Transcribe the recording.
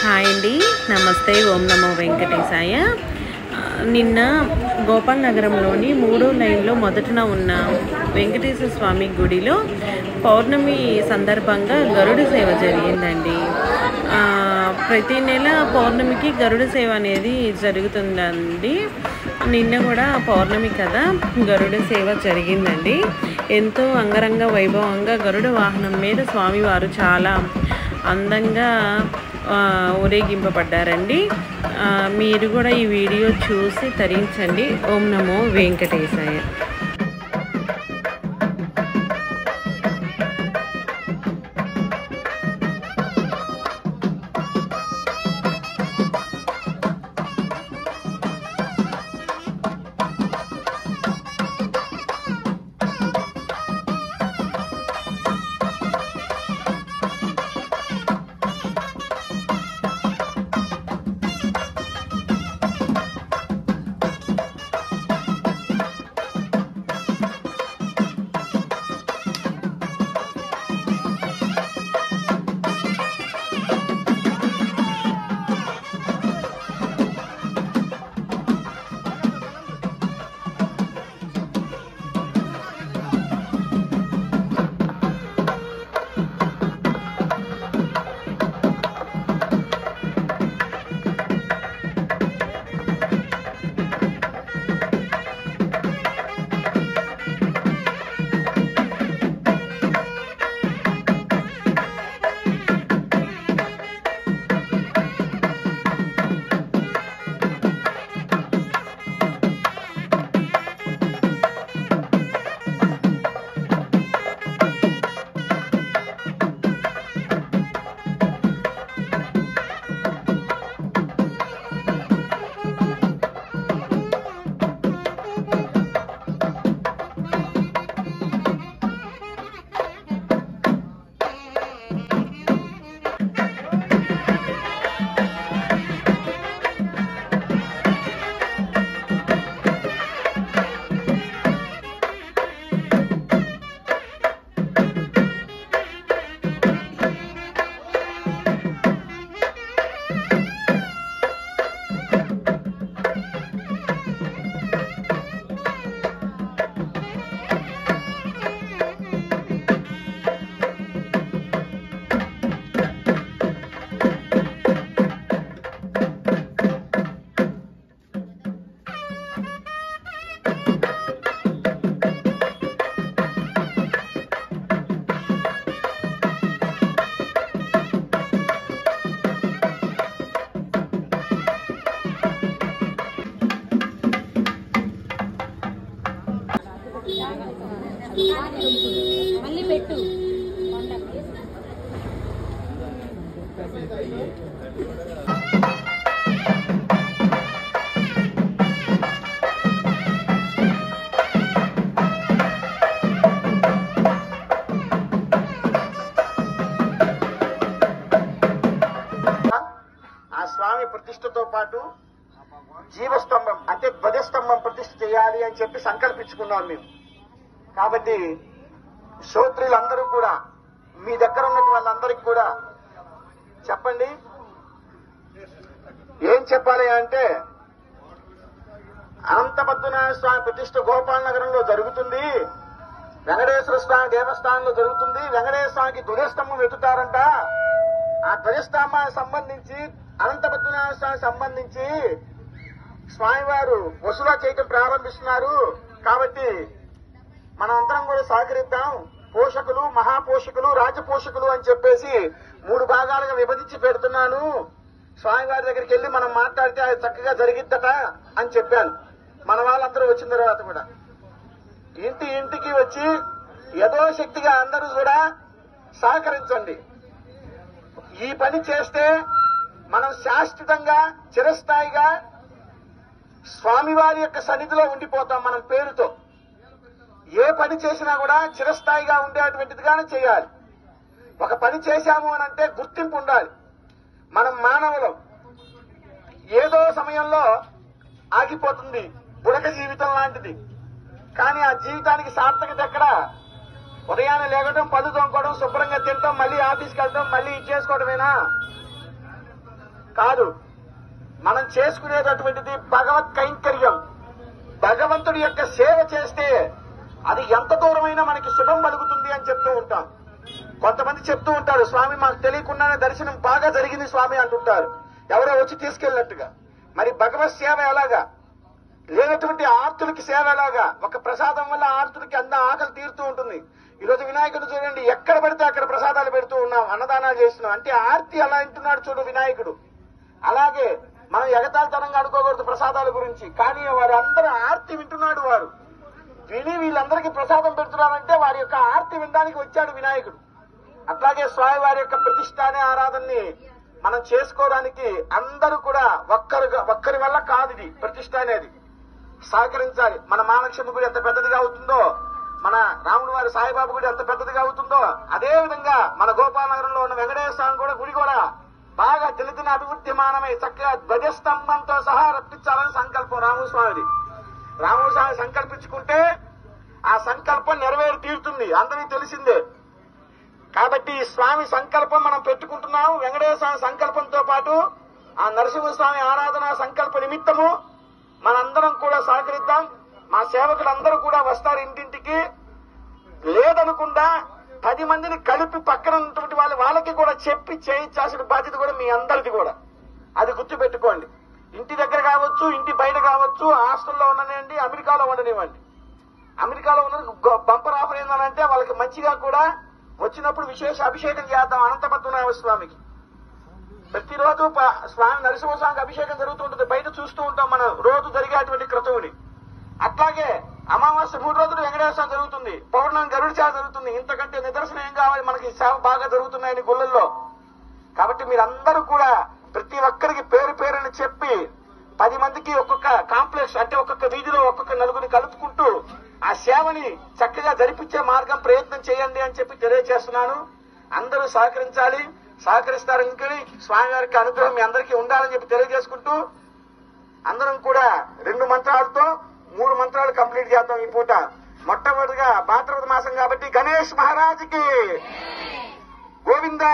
Hi అండి, నమస్తే. ఓం నమో వెంకటేశాయ. నిన్న గోపాల్ నగరంలోని 3వ లైన్లో మొదటన ఉన్న వెంకటేశ్వర స్వామి గుడిలో పౌర్ణమి సందర్భంగా గరుడ సేవ జరిగిందండి. ప్రతి నెల పౌర్ణమికి గరుడ సేవ అనేది జరుగుతుందండి. నిన్న కూడా పౌర్ణమి కదా, గరుడ సేవ జరిగిందండి. ఎంతో అంగరంగ వైభవంగా గరుడ వాహనం మీద స్వామివారు చాలా అందంగా ఊరేగింపబడ్డారండి. మీరు కూడా ఈ వీడియో చూసి తరించండి. ఓం నమో వెంకటేశాయ. మళ్ళీ పెట్టు. ఆ స్వామి ప్రతిష్టతో పాటు జీవస్తంభం అంటే ధ్వజస్తంభం ప్రతిష్ఠ చేయాలి అని చెప్పి సంకల్పించుకున్నాం మేము. కాబట్టి శ్రోత్రులందరూ కూడా మీ దగ్గర ఉన్నటువంటి వాళ్ళందరికీ కూడా చెప్పండి. ఏం చెప్పాలి అంటే, అనంతపద్మనాభ స్వామి ప్రతిష్ఠ గోపాల్ నగరంలో జరుగుతుంది, వెంకటేశ్వర స్వామి దేవస్థానంలో జరుగుతుంది. వెంకటేశ్వర స్వామికి ధ్వజస్తంభం ఎత్తుతారంట. ఆ ధ్వజస్తంభానికి సంబంధించి అనంతపద్మనాభ స్వామికి సంబంధించి స్వామివారు వసూలు చేయటం ప్రారంభిస్తున్నారు. కాబట్టి మనమందరం కూడా సహకరిద్దాం. పోషకులు, మహాపోషకులు, రాజపోషకులు అని చెప్పేసి 3 భాగాలుగా విభజించి పెడుతున్నాను. స్వామివారి దగ్గరికి వెళ్లి మనం మాట్లాడితే అది చక్కగా జరిగిద్దట అని చెప్పాను. మన వాళ్ళందరూ వచ్చిన తర్వాత కూడా ఇంటికి వచ్చి యథోశక్తిగా అందరూ కూడా సహకరించండి. ఈ పని చేస్తే మనం శాశ్వతంగా చిరస్థాయిగా స్వామివారి యొక్క సన్నిధిలో ఉండిపోతాం. మనం పేరుతో ఏ పని చేసినా కూడా చిరస్థాయిగా ఉండేటువంటిదిగానే చేయాలి. ఒక పని చేశాము అని అంటే గుర్తింపు ఉండాలి. మనం మానవులం. ఏదో సమయంలో ఆగిపోతుంది. బుడక జీవితం లాంటిది. కానీ ఆ జీవితానికి సార్థకత ఎక్కడ? ఉదయాన్నే లేగడం, పళ్ళు తోముకోవడం, శుభ్రంగా తినడం, మళ్ళీ ఆఫీస్కి వెళ్ళడం, మళ్ళీ ఇచ్చేసుకోవడమేనా? కాదు. మనం చేసుకునేటటువంటిది భగవత్ కైంకర్యం. భగవంతుడి యొక్క సేవ చేస్తే అది ఎంత దూరమైనా మనకి శుభం కలుగుతుంది అని చెప్తూ ఉంటాం. కొంతమంది చెప్తూ ఉంటారు, స్వామి మాకు తెలియకుండానే దర్శనం బాగా జరిగింది స్వామి అంటుంటారు, ఎవరో వచ్చి తీసుకెళ్ళినట్టుగా. మరి భగవత్ సేవ ఎలాగా? లేనటువంటి ఆర్తులకి సేవ ఎలాగా? ఒక ప్రసాదం వల్ల ఆర్తులకి ఆకలి తీరుతూ ఉంటుంది. ఈరోజు వినాయకుడు చూడండి, ఎక్కడ పడితే అక్కడ ప్రసాదాలు పెడుతూ ఉన్నాం, అన్నదానాలు చేస్తున్నాం. అంటే ఆర్తి అలా వింటున్నాడు చూడు వినాయకుడు. అలాగే మనం ఎగతాళితనంగా అనుకోకూడదు ప్రసాదాల గురించి, కానీ వారు అందరూ ఆర్తి వింటున్నాడు. వారు విని వీళ్ళందరికీ ప్రసాదం పెడుతున్నారంటే వారి యొక్క ఆర్తి వినడానికి వచ్చాడు వినాయకుడు. అట్లాగే స్వామి వారి యొక్క ప్రతిష్ట అనే ఆరాధనని మనం చేసుకోవడానికి అందరూ కూడా ఒక్కరి వల్ల కాదు. ఇది ప్రతిష్ట అనేది సహకరించాలి. మన మహాలక్ష్మి గుడి ఎంత పెద్దదిగా అవుతుందో, మన రాముడు వారి సాయిబాబు గుడి ఎంత పెద్దదిగా అవుతుందో, అదే విధంగా మన గోపాలనగరంలో ఉన్న వెంకటేశ్వర స్వామి గుడి కూడా బాగా దినదిన అభివృద్ధిమానమై చక్కగా ధ్వజస్తంభంతో సహా రప్పించాలని సంకల్పం రాముడు స్వామిది. రాముడు స్వామి సంకల్పించుకుంటే ఆ సంకల్పం నెరవేరి తీరుతుంది, అందరికీ తెలిసిందే. కాబట్టి ఈ స్వామి సంకల్పం మనం పెట్టుకుంటున్నాము. వెంకటేశ్వర స్వామి సంకల్పంతో పాటు ఆ నరసింహస్వామి ఆరాధన సంకల్ప నిమిత్తము మనందరం కూడా సహకరిద్దాం. మా సేవకులందరూ కూడా వస్తారు ఇంటింటికి. లేదనుకుండా 10 మందిని కలిపి పక్కన ఉన్నటువంటి వాళ్ళకి కూడా చెప్పి చేయించాల్సిన బాధ్యత కూడా మీ అందరిది కూడా. అది గుర్తు పెట్టుకోండి. ఇంటి దగ్గర కావచ్చు, ఇంటి బయట కావచ్చు, హాస్టల్లో ఉండనివ్వండి, అమెరికాలో ఉండనివ్వండి. అమెరికాలో ఉన్న బంపర్ ఆఫర్ ఏంటంటే వాళ్ళకి మంచిగా కూడా వచ్చినప్పుడు విశేష అభిషేకం చేద్దాం అనంతపద్మనాభ స్వామికి. ప్రతిరోజు స్వామి నరసింహస్వామికి అభిషేకం జరుగుతుంటుంది. బయట చూస్తూ ఉంటాం మనం రోజు జరిగేటువంటి క్రతువుని. అట్లాగే అమావాస్య 3 రోజులు వెంకటేశ్వర జరుగుతుంది, పౌర్ణమి గరుడి సేవ జరుగుతుంది. ఇంతకంటే నిదర్శనం ఏం కావాలి? మనకి సేవ బాగా జరుగుతున్నాయని గుళ్ళల్లో. కాబట్టి మీరందరూ కూడా ప్రతి ఒక్కరికి పేరు పేరుని చెప్పి 10 మందికి ఒక్కొక్క కాంప్లెక్స్ అంటే ఒక్కొక్క వీధిలో ఒక్కొక్క నలుగురిని కలుపుకుంటూ ఆ సేవని చక్కగా జరిపించే మార్గం ప్రయత్నం చేయండి అని చెప్పి తెలియజేస్తున్నాను. అందరూ సహకరించాలి, సహకరిస్తారని స్వామివారికి అనుగ్రహం మీ అందరికీ ఉండాలని చెప్పి తెలియజేసుకుంటూ అందరం కూడా 2 మంత్రాలతో 3 మంత్రాలు కంప్లీట్ చేద్దాం ఈ పూట. మొట్టమొదటిగా భాద్రపద మాసం కాబట్టి గణేష్ మహారాజుకి గోవింద.